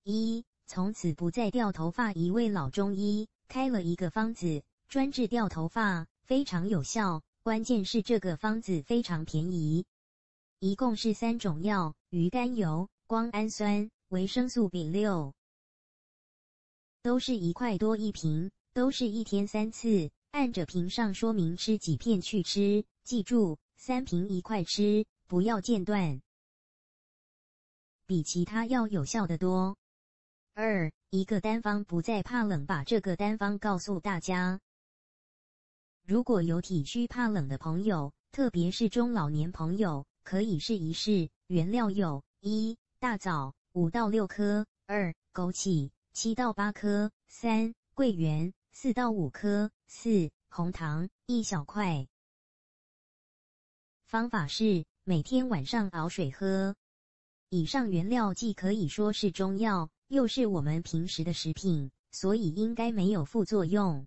一，从此不再掉头发。一位老中医开了一个方子，专治掉头发，非常有效。关键是这个方子非常便宜，一共是3种药：鱼肝油、光氨酸、维生素 B6， 都是1块多一瓶，都是1天3次，按着瓶上说明吃几片去吃，记住3瓶1块吃，不要间断，比其他药有效得多。2. 一个单方，不再怕冷。把这个单方告诉大家。如果有体虚怕冷的朋友，特别是中老年朋友，可以试一试。原料有： 1. 大枣5到6颗， 2. 枸杞7到8颗， 3. 桂圆4到5颗， 4. 红糖1小块。方法是每天晚上熬水喝。以上原料既可以说是中药，又是我们平时的食品，所以应该没有副作用。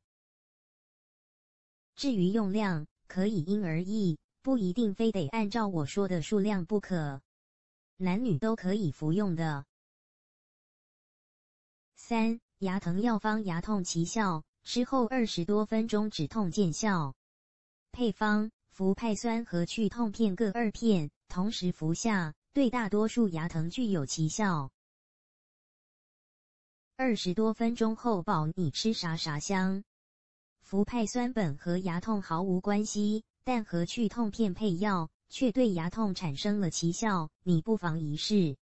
至于用量，可以因而异，不一定非得按照我说的数量不可，男女都可以服用的。3. 牙疼药方。牙痛奇效，吃后20多分钟止痛见效。配方：氟派酸和去痛片各2片，同时服下，对大多数牙疼具有奇效。20多分钟后饱，你吃啥啥香。氟派酸本和牙痛毫无关系，但和去痛片配药，却对牙痛产生了奇效，你不妨一试。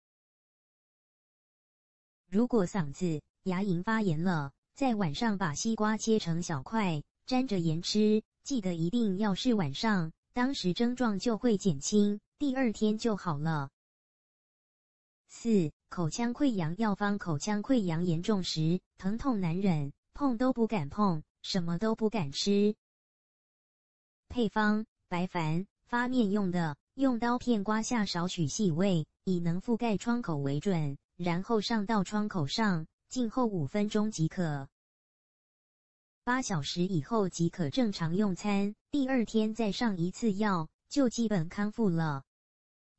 如果嗓子、牙龈发炎了，在晚上把西瓜切成小块，沾着盐吃，记得一定要是晚上，当时症状就会减轻，第2天就好了。4. 口腔溃疡药方。口腔溃疡严重时，疼痛难忍，碰都不敢碰，什么都不敢吃。配方：白矾，发面用的，用刀片刮下少许细味，以能覆盖创口为准，然后上到创口上，静候5分钟即可。8小时以后即可正常用餐，第2天再上一次药，就基本康复了。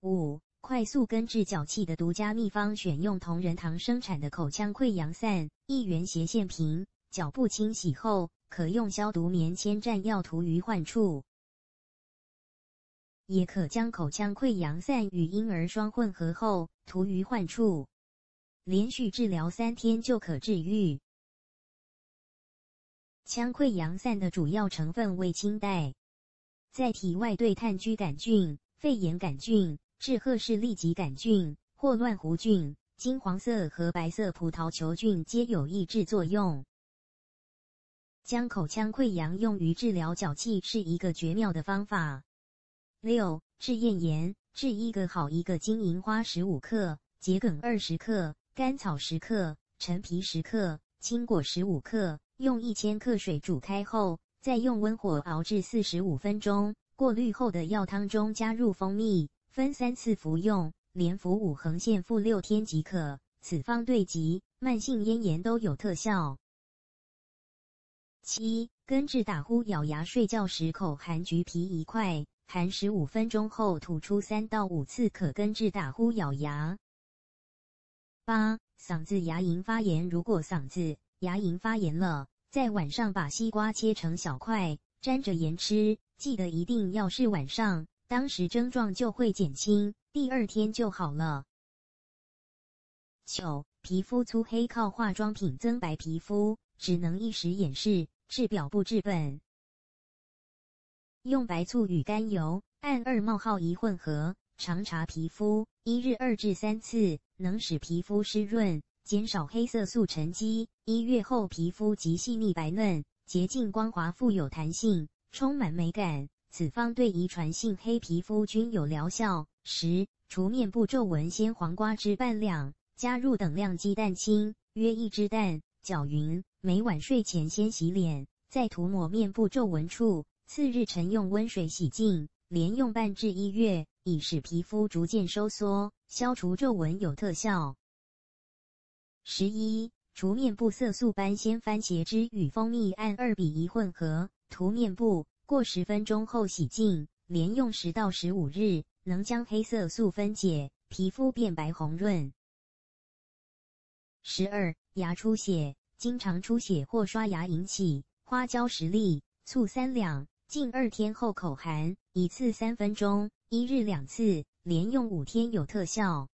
5. 快速根治脚气的独家秘方。选用同仁堂生产的口腔溃疡散，1元斜线瓶，脚部清洗后，可用消毒棉签蘸药涂于患处。也可将口腔溃疡散与婴儿霜混合后，涂于患处。连续治疗3天就可治愈。腔溃疡散的主要成分为氢氦，在体外对炭疽杆菌、肺炎杆菌、致褐氏痢疾杆菌、霍乱弧菌、金黄色和白色葡萄球菌皆有抑制作用。将口腔溃疡用于治疗脚气是一个绝妙的方法。6. 治咽炎。治1个好1个金银花15克，桔梗20克，甘草10克，陈皮10克，青果15克，用1000克水煮开后，再用温火熬至45分钟，过滤后的药汤中加入蜂蜜，分3次服用，连服5横线复6天即可。此方对急、慢性咽炎都有特效。7. 根治打呼咬牙。睡觉时口含橘皮1块，含15分钟后吐出3到5次，可根治打呼咬牙。8. 嗓子牙龈发炎。如果嗓子、牙龈发炎了，在晚上把西瓜切成小块，沾着盐吃，记得一定要是晚上，当时症状就会减轻，第2天就好了。9. 皮肤粗黑。靠化妆品增白皮肤，只能一时掩饰，治表不治本。用白醋与甘油按2:1混合，常擦皮肤，1日2至3次，能使皮肤湿润，减少黑色素沉积。1月后皮肤即细腻白嫩，洁净光滑，富有弹性，充满美感。此方对遗传性黑皮肤均有疗效。10. 除面部皱纹。鲜黄瓜汁半两，加入等量鸡蛋清，约1只蛋，搅匀，每晚睡前先洗脸，再涂抹面部皱纹处，次日晨用温水洗净，连用半至1月，以使皮肤逐渐收缩，消除皱纹有特效。11. 除面部色素斑。鲜番茄汁与蜂蜜按2:1混合，涂面部，过10分钟后洗净，连用10到15日，能将黑色素分解，皮肤变白红润。12. 牙出血，经常出血或刷牙引起，花椒10粒，醋3两，近2天后口含，一次3分钟，1日2次，连用5天有特效。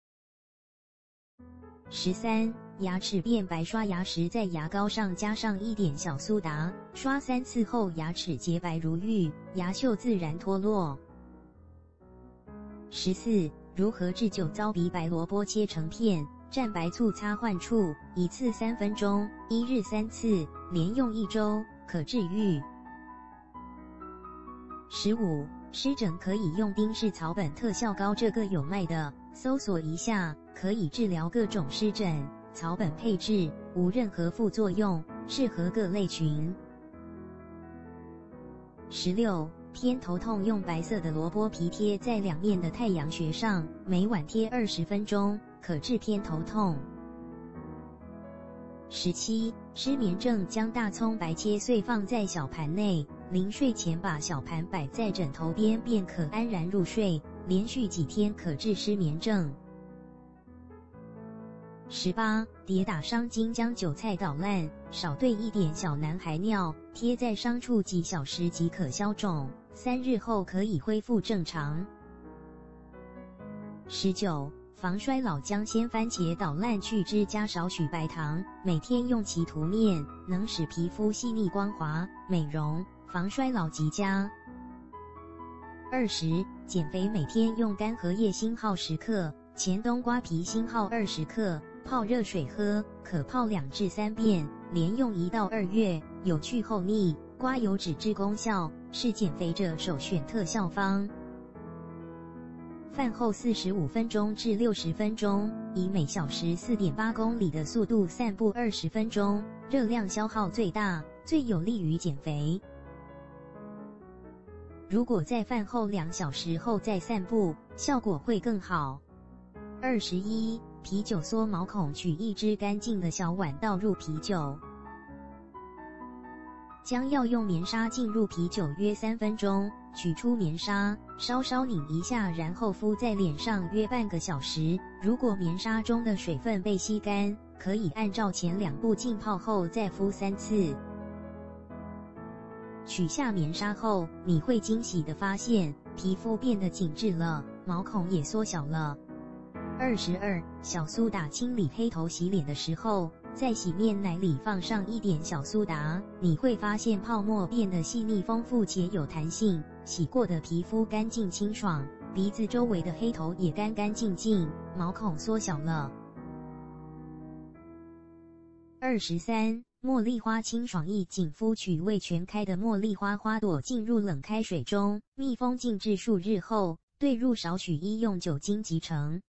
13. 牙齿变白，刷牙时在牙膏上加上1点小苏打，刷3次后牙齿洁白如玉，牙锈自然脱落。14. 如何治酒糟鼻？白萝卜切成片，蘸白醋擦患处，一次3分钟，1日3次，连用1周，可治愈。15. 湿疹可以用丁氏草本特效膏，这个有卖的，搜索一下，可以治疗各种湿疹，草本配置，无任何副作用，适合各类群。16. 偏头痛，用白色的萝卜皮贴在2面的太阳穴上，每晚贴20分钟，可治偏头痛。17. 失眠症，将大葱白切碎放在小盘内，临睡前把小盘摆在枕头边，便可安然入睡，连续几天可治失眠症。18. 跌打伤筋，将韭菜捣烂，少兑1点小男孩尿，贴在伤处几小时即可消肿，3日后可以恢复正常。19. 防衰老，将鲜番茄捣烂去汁，加少许白糖，每天用其涂面，能使皮肤细腻光滑，美容防衰老极佳。20. 减肥，每天用干荷叶芯耗10克，前冬瓜皮芯耗20克，泡热水喝，可泡2至3遍，连用1到2月，有去后腻、刮油脂质功效，是减肥者首选特效方。饭后45分钟至60分钟，以每小时 4.8 公里的速度散步20分钟，热量消耗最大，最有利于减肥。如果在饭后2小时后再散步，效果会更好。21. 啤酒缩毛孔，取1只干净的小碗倒入啤酒，将药用棉纱浸入啤酒约3分钟，取出棉纱，稍稍拧一下，然后敷在脸上约半个小时。如果棉纱中的水分被吸干，可以按照前2步浸泡后再敷3次。取下棉纱后，你会惊喜地发现皮肤变得紧致了，毛孔也缩小了。22. 小苏打，清理黑头，洗脸的时候，在洗面奶里放上1点小苏打，你会发现泡沫变得细腻丰富且有弹性，洗过的皮肤干净清爽，鼻子周围的黑头也干干净净，毛孔缩小了。23. 茉莉花，清爽易紧肤，取未全开的茉莉花花朵浸入冷开水中，密封静置数日后，兑入少许医用酒精即成。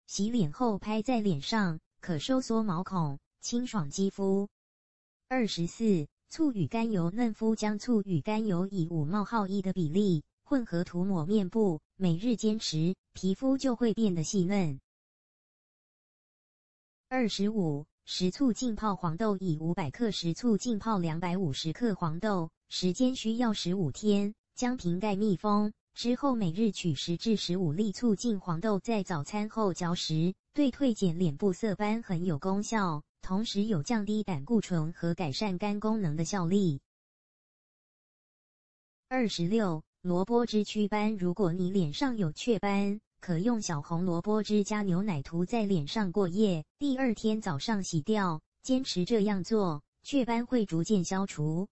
洗脸后拍在脸上，可收缩毛孔，清爽肌肤。24. 醋与甘油，嫩肤，将醋与甘油以5:1的比例混合涂抹面部，每日坚持，皮肤就会变得细嫩。25. 食醋浸泡黄豆，以500克食醋浸泡250克黄豆，时间需要15天，将瓶盖密封。之后每日取10至15粒醋进黄豆，在早餐后嚼食，对退减脸部色斑很有功效，同时有降低胆固醇和改善肝功能的效力。26. 萝卜汁祛斑，如果你脸上有雀斑，可用小红萝卜汁加牛奶涂在脸上过夜，第2天早上洗掉，坚持这样做，雀斑会逐渐消除。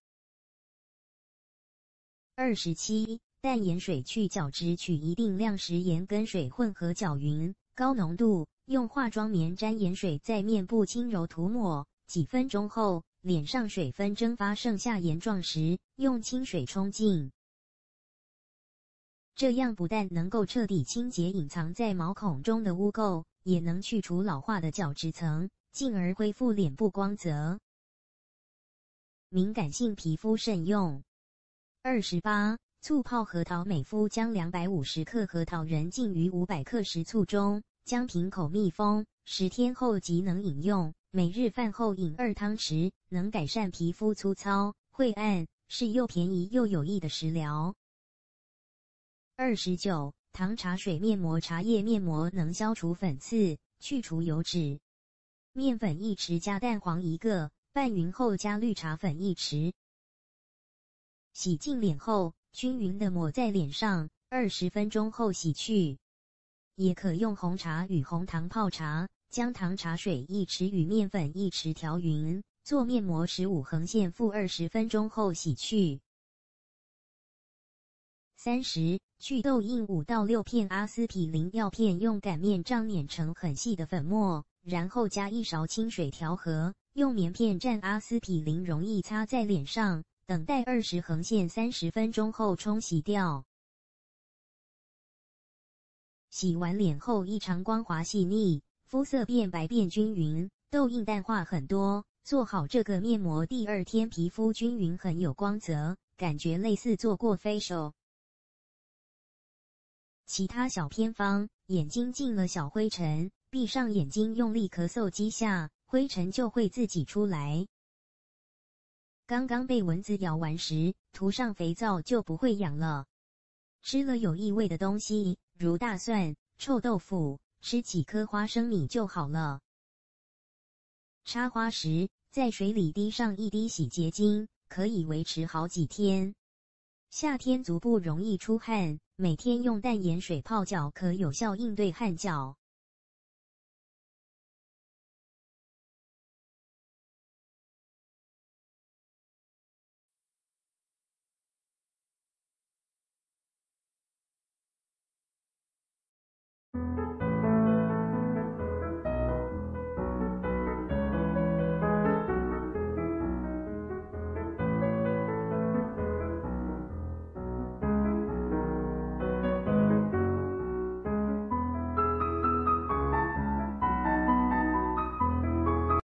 27. 淡盐水去角质，取一定量食盐跟水混合搅匀，高浓度，用化妆棉沾盐水在面部轻柔涂抹，几分钟后，脸上水分蒸发剩下盐状时，用清水冲净。这样不但能够彻底清洁隐藏在毛孔中的污垢，也能去除老化的角质层，进而恢复脸部光泽。敏感性皮肤慎用。28. 醋泡核桃，每敷将250克核桃仁浸于500克食醋中，将瓶口密封，10天后即能饮用，每日饭后饮2汤匙，能改善皮肤粗糙、晦暗，是又便宜又有益的食疗。29. 糖茶水面膜，茶叶面膜能消除粉刺，去除油脂。面粉1匙加蛋黄1个，拌匀后加绿茶粉1匙。洗净脸后，均匀的抹在脸上，20分钟后洗去。也可用红茶与红糖泡茶，将糖茶水1匙与面粉1匙调匀，做面膜15横线复20分钟后洗去。30. 去豆印5到6片阿司匹林药片，用擀面杖碾成很细的粉末，然后加1勺清水调和，用棉片蘸阿司匹林溶液擦在脸上，等待20横线30分钟后冲洗掉。洗完脸后异常光滑细腻，肤色变白变均匀，痘印淡化很多。做好这个面膜第2天皮肤均匀很有光泽，感觉类似做过 facial。其他小偏方：眼睛进了小灰尘，闭上眼睛用力咳嗽几下，灰尘就会自己出来。刚刚被蚊子咬完时，涂上肥皂就不会痒了。吃了有异味的东西，如大蒜、臭豆腐，吃几颗花生米就好了。插花时，在水里滴上1滴洗洁精，可以维持好几天。夏天足部容易出汗，每天用淡盐水泡脚可有效应对汗脚。